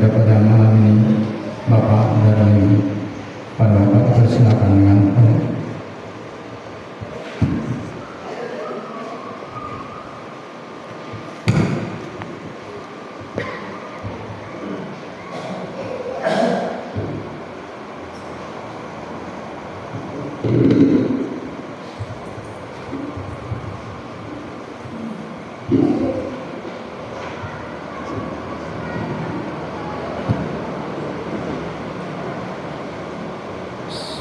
kita pada malam ini, Bapak dan Ibu, para Bapak persilakan mengantar.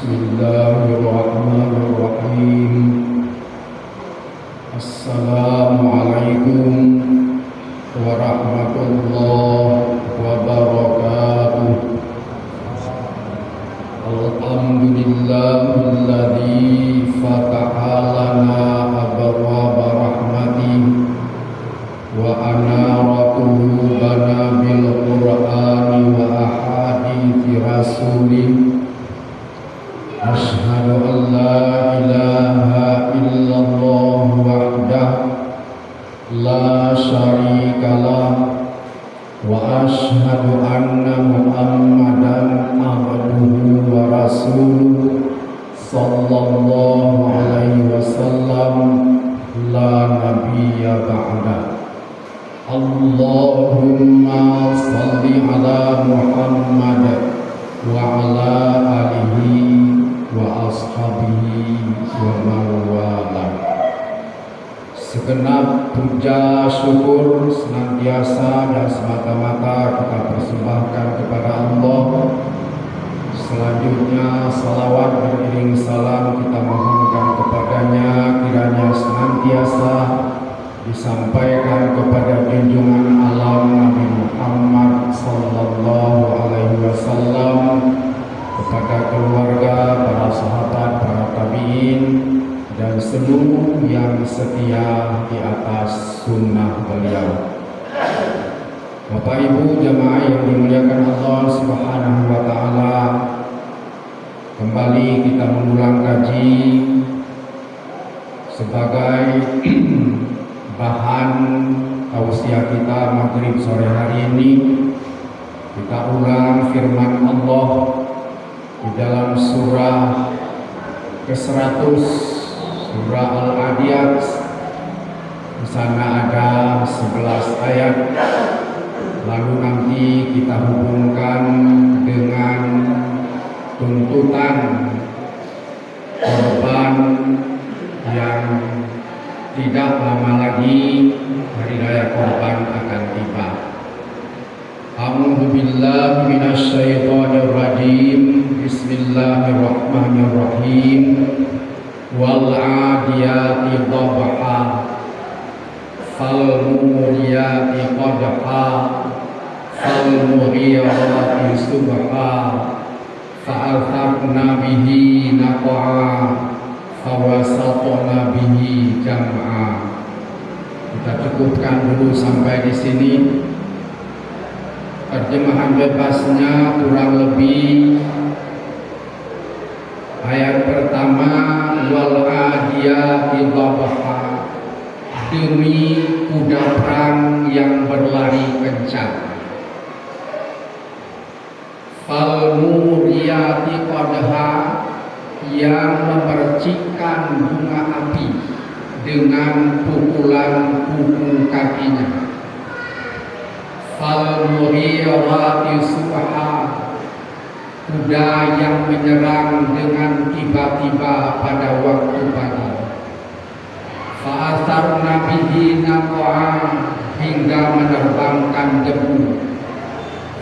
Bismillahirrahmanirrahim. Assalamualaikum warahmatullahi wabarakatuh. Alhamdulillahilladzi fataha lana abwaaba rahmatih wa anara qulubana bil qur'ani wa ahadithi rasulih. Asyhadu an la ilaha illallah wahdahu la syarikalah wa asyhadu anna Muhammadan abduhu wa rasuluh sallallahu alaihi wasallam la nabiyya ba'da. Allahumma salli ala Muhammad wa ala alihi wa ashabihi wa mawala. Segenap puja syukur senantiasa dan semata-mata kita persembahkan kepada Allah. Selanjutnya salawat beriring salam kita mohonkan kepadanya, kiranya senantiasa disampaikan kepada junjungan alam Nabi Muhammad sallallahu alaihi wasallam, kepada keluarga, para sahabat, para tabi'in, dan seluruh yang setia di atas sunnah beliau. Bapak Ibu jamaah yang dimuliakan Allah Subhanahu wa Ta'ala, kembali kita mengulang kaji sebagai bahan tausiah kita maghrib sore hari ini. Kita ulang firman Allah di dalam surah ke-100, surah Al-Adiyat. Di sana ada 11 ayat. Lalu nanti kita hubungkan dengan tuntutan korban yang tidak lama lagi hari raya korban akan tiba. A'udzu billahi minasyaitonir rajim. Bismillahirrahmanirrahim. Wal 'adiyati dhabha fal muriyati qadha fal muriyati subha fa'alhaqna bihi naqa'a fawasatna bihi jam'a. Kita cukupkan dulu sampai di sini. Terjemahan bebasnya kurang lebih ayat pertama, wal adiyati dhabha, demi kuda perang yang berlari kencang. Fal muriyati qadha, yang memercikkan bunga api dengan pukulan kuku kakinya. Fal muriyati subha, kuda yang menyerang dengan tiba-tiba pada waktu pagi. Fa'atharna bihi naqa'a, hingga menerbangkan debu.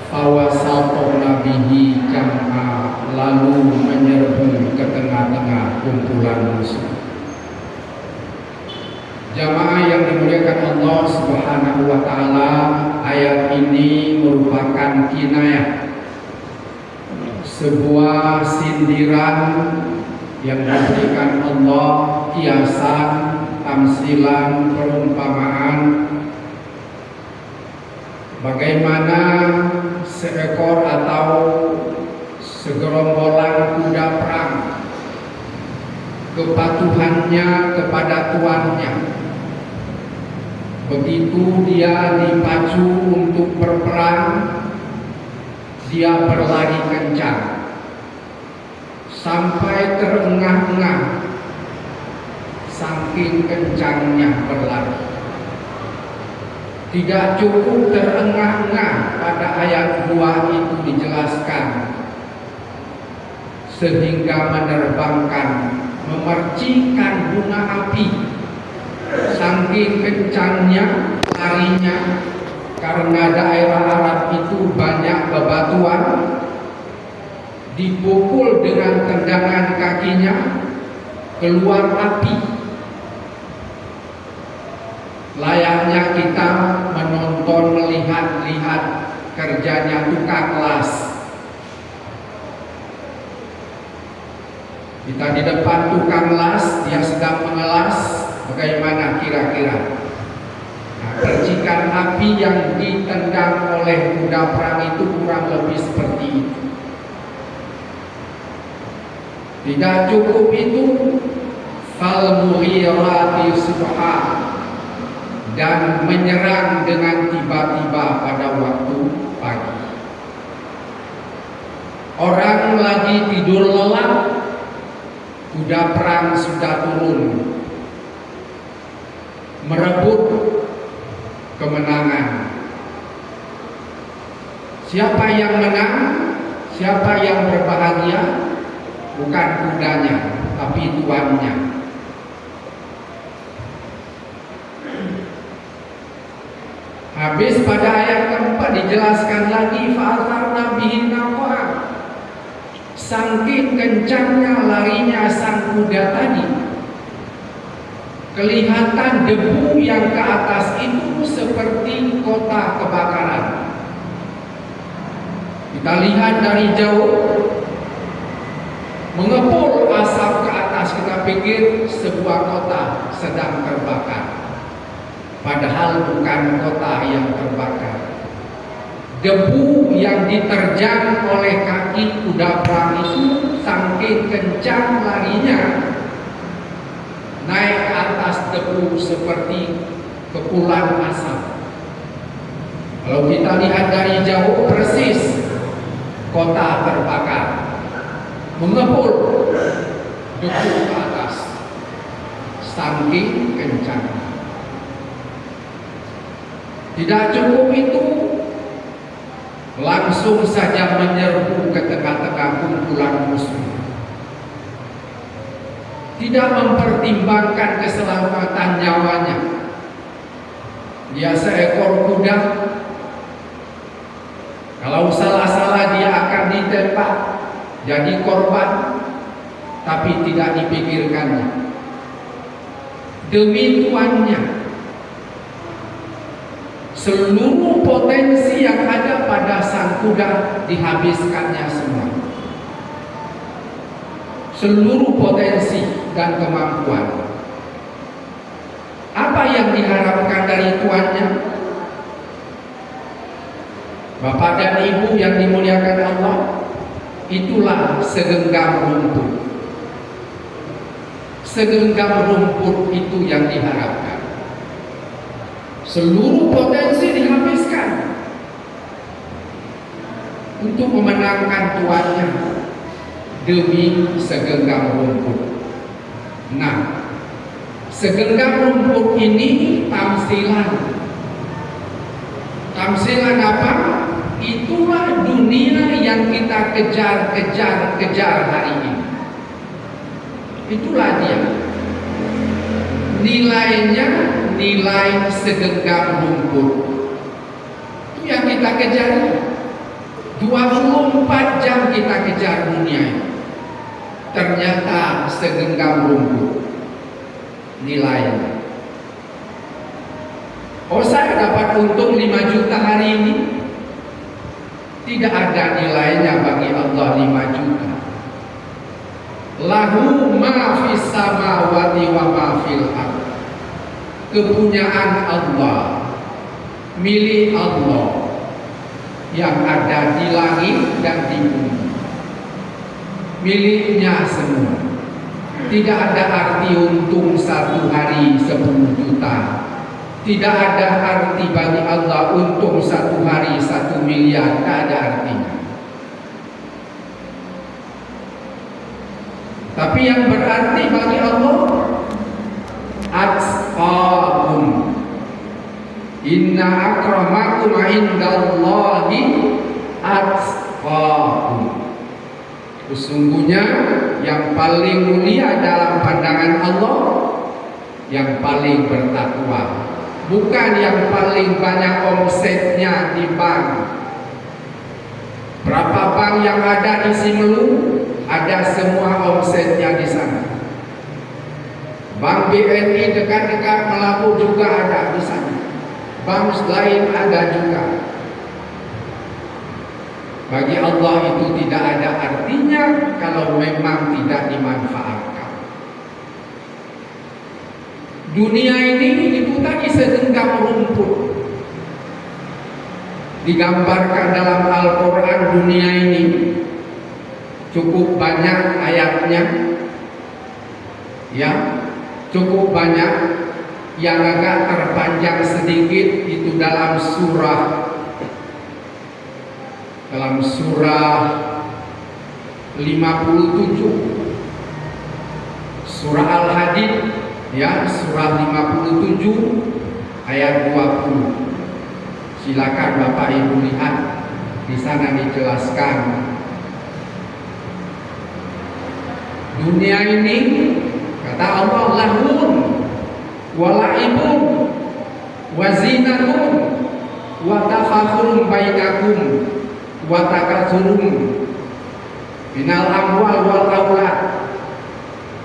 Fawasatna bihi jam'a, lalu menyerbu ke tengah-tengah kumpulan musuh. Jamaah yang dimuliakan Allah Subhanahu wa Ta'ala, ayat ini merupakan kinayah, sebuah sindiran yang diberikan Allah, kiasan, tamsilan, perumpamaan, bagaimana seekor atau segerombolan kuda perang, kepatuhannya kepada tuannya, begitu dia dipacu untuk berperang, dia berlari kencang sampai terengah-engah saking kencangnya berlari. Tidak cukup terengah-engah, pada ayat 2 itu dijelaskan sehingga memercikan bunga api. Saking kencangnya larinya, karena daerah Arab itu banyak bebatuan, dipukul dengan tendangan kakinya, keluar api. Layaknya kita melihat kerjanya tukang las. Kita di depan tukang las, dia sedang mengelas, bagaimana kira-kira? Nah, percikan api yang ditendang oleh kuda perang itu kurang lebih seperti itu. Tidak cukup itu, falmughirati subha, dan menyerang dengan tiba-tiba pada waktu pagi. Orang lagi tidur lelap, kuda perang sudah turun merebut kemenangan. Siapa yang menang? Siapa yang berbahagia? Bukan kudanya, tapi tuannya. Habis pada ayat keempat dijelaskan lagi, fa'atharna bihi naqwa. Saking kencangnya larinya sang kuda tadi, kelihatan debu yang ke atas itu seperti kota kebakaran. Kita lihat dari jauh, mengepul asap ke atas, kita pikir sebuah kota sedang terbakar. Padahal bukan kota yang terbakar. Debu yang diterjang oleh kaki kuda perang itu saking kencang larinya, naik ke atas debu seperti kepulan asap. Kalau kita lihat dari jauh, persis kota terbakar, mengepul debu ke atas saking kencang. Tidak cukup itu, langsung saja menyerbu ke tengah-tengah kumpulan musuh. Tidak mempertimbangkan keselamatan nyawanya. Dia seekor kuda, kalau salah-salah dia akan ditembak, jadi korban, tapi tidak dipikirkannya. Demi tuannya, seluruh potensi yang ada pada sang kuda dihabiskannya semua. Seluruh potensi dan kemampuan. Apa yang diharapkan dari tuannya? Bapak dan Ibu yang dimuliakan Allah, itulah segenggam rumput. Segenggam rumput itu yang diharapkan. Seluruh potensi dihabiskan untuk memenangkan tuannya demi segenggam rumput. Nah, segenggam rumput ini tamsilan. Tamsilan apa? Itulah dunia yang kita kejar hari ini. Itulah dia. Nilainya nilai segenggam rumput. Itu yang kita kejar. 24 jam kita kejar dunia. Ternyata segenggam rumput nilainya. Oh, saya dapat untung 5 juta hari ini. Tidak ada nilainya bagi Allah 5 juta. Lahu ma fis samawati wa ma fil ardh. Kepunyaan Allah, milik Allah yang ada di langit dan di bumi, miliknya semua. Tidak ada arti untung 1 hari 10 juta. Tidak ada arti bagi Allah untung 1 hari 1 miliar. Tidak ada artinya. Tapi yang berarti bagi Allah atqakum. Inna akramakum indallahi atqakum. Sesungguhnya yang paling mulia dalam pandangan Allah yang paling bertakwa, bukan yang paling banyak omsetnya di bank. Berapa bank yang ada di Simelu, ada semua omsetnya di sana. Bank BNI dekat-dekat Melabu juga ada di sana. Bank lain ada juga. Bagi Allah itu tidak ada artinya kalau memang tidak dimanfaatkan. Dunia ini itu tadi segenggam rumput. Digambarkan dalam Al-Quran dunia ini cukup banyak ayatnya, ya, cukup banyak. Yang agak terpanjang sedikit itu dalam surah 57, surah Al-Hadid, ya, surah 57 ayat 20. Silakan Bapak Ibu lihat, di sana dijelaskan dunia ini, kata Allah, lahun wa la'ibun wa zinatun wa tafakhurun bainakum wa takatsurun minal amwal wal aulad.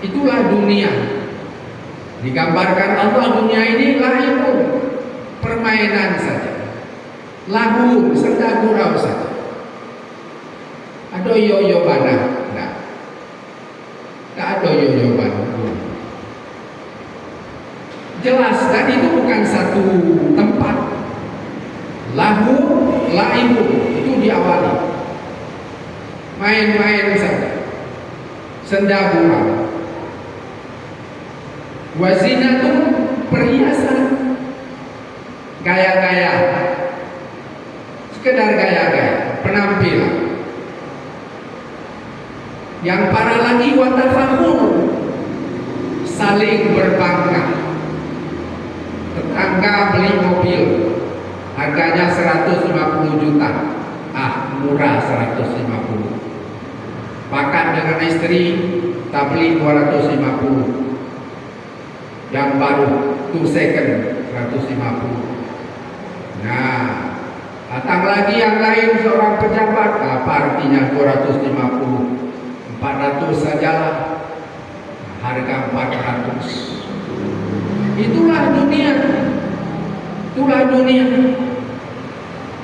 Itulah dunia. Digambarkan Allah dunia ini lahun, permainan saja. Lahu, senda gurau saja. Ada yo-yo bana. Nah, tak ada yo-yo bana. Jelas, dan itu bukan satu tempat. Lahu, laibu, itu diawali. Main-main saja. Senda gurau. Wazinatun, perhiasan. Gaya-gaya. Sekedar gaya-gaya, penampilan. Yang parah lagi watafakhur, saling berbangga. Tetangga beli mobil, harganya 150 juta. Murah 150. Pakat dengan istri, tak beli 250. Yang baru, 2 second, 150. Nah, datang lagi yang lain seorang pejabat, apa artinya 250? 400 sajalah, harga 400. Itulah dunia. Itulah dunia.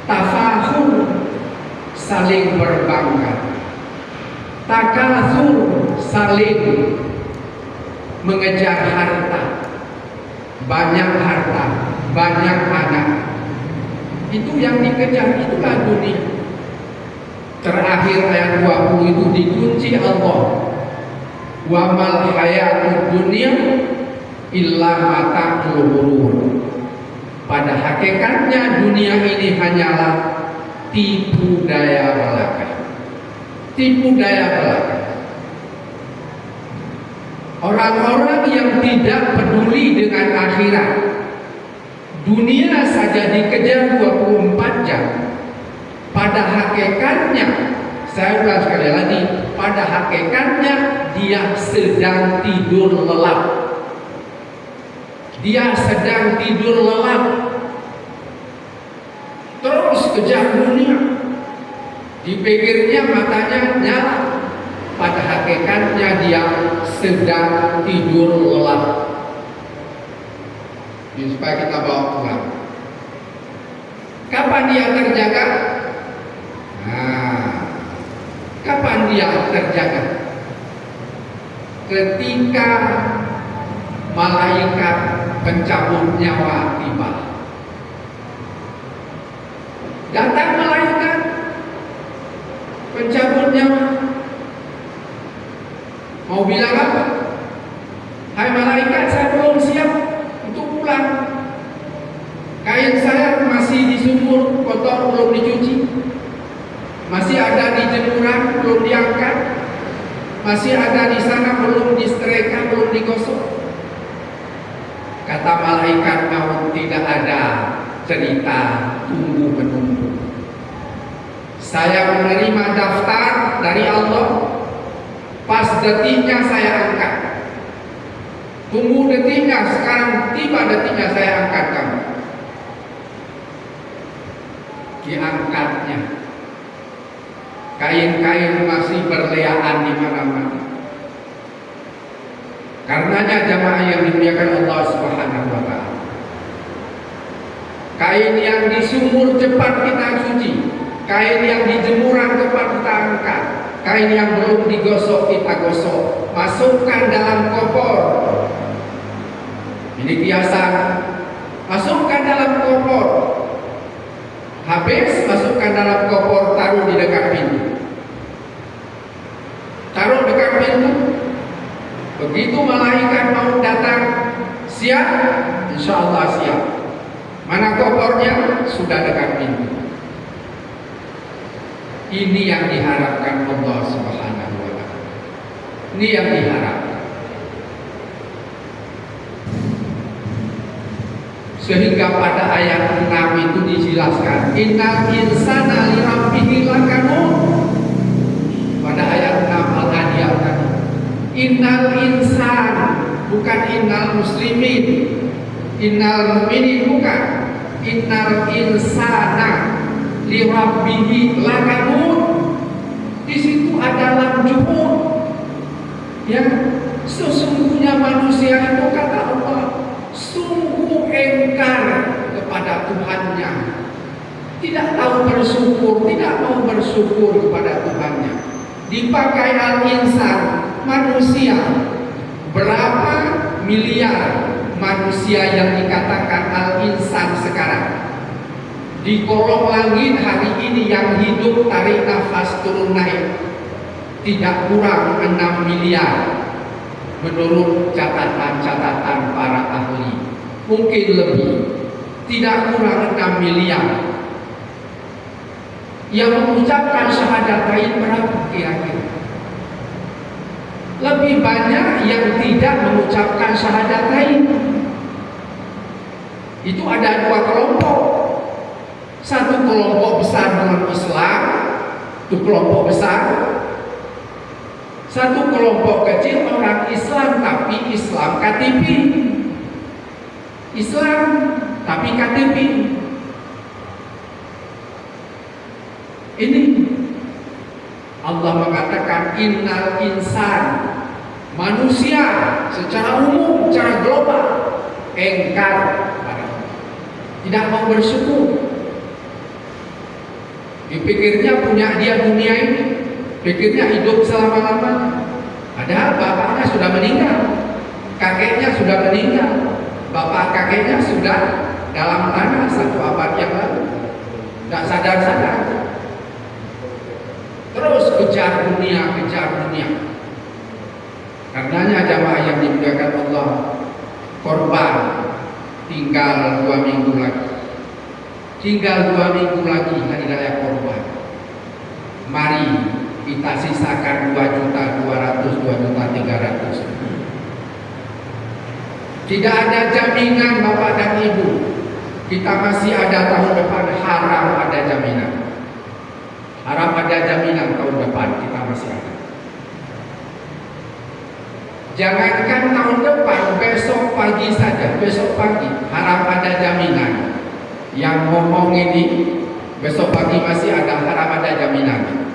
Tafakhur, saling berbangga. Takatsur, saling mengejar harta. Banyak harta, banyak anak. Itu yang dikejar, itulah dunia. Terakhir ayat 20 itu dikunci Allah. Wa mal hayatud dunya illa mata'ul ghurur. Pada hakikatnya dunia ini hanyalah tipu daya belaka. Tipu daya belaka. Orang-orang yang tidak peduli dengan akhirat, dunia saja dikejar 24 jam. Pada hakikatnya, saya ulang sekali lagi, pada hakikatnya dia sedang tidur lelap. Dia sedang tidur lelap. Terus kejar dunia. Dipikirnya matanya nyala. Pada hakikatnya dia sedang tidur lelap. Jadi supaya kita bawa pulang. Kapan dia terjaga? Kapan dia terjaga? Ketika malaikat pencabut nyawa tiba. Datang malaikat pencabut nyawa. Mau bilang apa? Hai malaikat, saya belum siap untuk pulang. Kain saya masih di sumur kotor, belum dicuci. Masih ada di jemuran, belum diangkat. masih ada di sana belum disetrika, belum digosok. Kata malaikat maut, tidak ada cerita tunggu menunggu. Saya menerima daftar dari Allah, pas detiknya saya angkat. Tunggu detiknya, sekarang tiba detiknya saya angkat kamu. Diangkatnya. Kain-kain masih berliaan di mana-mana. Karenanya jamaah yang dimuliakan Allah Subhanahu wa taala. Kain yang di sumur cepat kita cuci, kain yang di jemuran cepat kita angkat, kain yang belum digosok kita gosok, masukkan dalam koper. Ini biasa. Masukkan dalam koper. Habis masukkan dalam koper, taruh di dekat pintu. Taruh dekat pintu. Begitu malaikat mau datang, siap? Insya Allah siap. Mana kopernya? Sudah dekat pintu. Ini yang diharapkan Allah Subhanahu wa taala. Ini yang diharapkan. Sehingga pada ayat 6 itu dijelaskan, innal insana li rabbih lakanun. Pada ayat 6 Al-Adiyah tadi, innal insan, bukan innal muslimin, innal mu'minin bukan, innal insana li rabbih lakanun. Di situ ada lam juhud. Ya, sesungguhnya manusia itu kata Allah sungguh engkar kepada Tuhannya, tidak tahu bersyukur, tidak mau bersyukur kepada Tuhannya. Dipakai al-insan, manusia. Berapa miliar manusia yang dikatakan al-insan sekarang? Di kolong langit hari ini yang hidup tarik nafas turun naik tidak kurang 6 miliar menurut catatan-catatan para ahli. Mungkin lebih, tidak kurang 6 miliar. Yang mengucapkan syahadatain berapa kira-kira? Lebih banyak yang tidak mengucapkan syahadatain. Itu ada dua kelompok. Satu kelompok besar non Islam, itu kelompok besar. Satu kelompok kecil orang Islam tapi Islam KTP. Islam tapi KTP. Ini Allah mengatakan innal insan, manusia secara umum, secara global engkar, tidak mau bersyukur. Dipikirnya punya dia dunia ini, pikirnya hidup selama-lamanya. Padahal bapaknya sudah meninggal, kakeknya sudah meninggal, bapak kakeknya sudah dalam tanah 1 abad yang lalu. Tidak sadar-sadar. Terus kejar dunia, kejar dunia. Karenanya jamaah yang dimuliakan Allah, korban tinggal 2 minggu lagi. Tinggal 2 minggu lagi hari raya korban. Mari kita sisakan 2.200.000, 2.300.000. Tidak ada jaminan Bapak dan Ibu. Kita masih ada tahun depan, haram ada jaminan. Haram ada jaminan tahun depan kita masih ada. Jangankan tahun depan, besok pagi saja, besok pagi haram ada jaminan. Yang ngomong ini besok pagi masih ada, haram ada jaminan.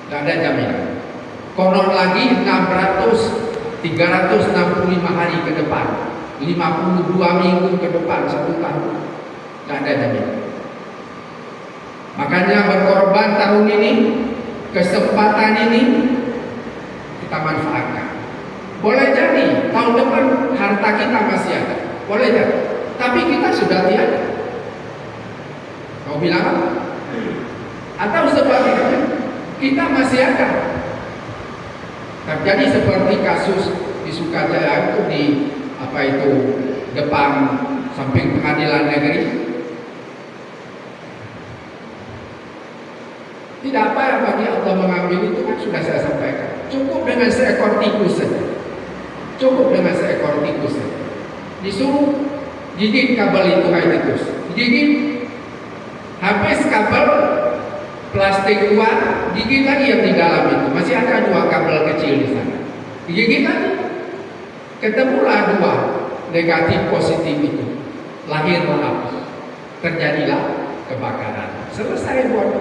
Tidak ada jaminan. Konon lagi 365 hari ke depan, 52 minggu ke depan, 1 tahun. Tidak ada jaminan. Makanya berkorban tahun ini, kesempatan ini kita manfaatkan. Boleh jadi tahun depan harta kita masih ada, boleh jadi, tapi kita sudah tiada. Kau bilang apa? Atau sebaliknya, kita masih ada. Terjadi seperti kasus di Sukajaya itu, di depan samping pengadilan negeri. Tidak apa bagi Allah mengambil itu, kan sudah saya sampaikan. cukup dengan seekor tikus saja. Cukup dengan seekor tikus saja. Disuruh gigit kabel itu hai tikus. Gigit, habis kabel plastik luar, gigit lagi yang di dalam itu. Masih ada 2 kabel kecil di sana. Gigit lagi. Ketemulah 2 negatif positif itu. Lahirlah api. Terjadilah kebakaran. Selesai buat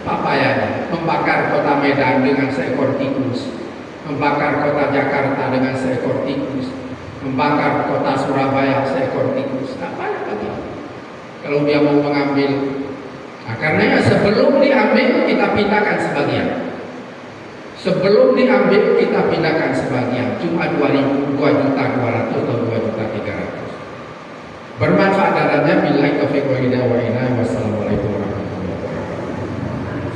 papayanya. Membakar kota Medan dengan seekor tikus. Membakar kota Jakarta dengan seekor tikus. Membakar kota Surabaya seekor tikus. Apa lagi? Kalau dia mau mengambil. Nah, karenanya sebelum diambil kita pindahkan sebagian. Sebelum diambil kita pindahkan sebagian. Cuma 2.200.200 atau 2.300.000. Bermanfaat adanya. Billahi taufiq wal hidayah. Wassalamualaikum warahmatullahi wabarakatuh.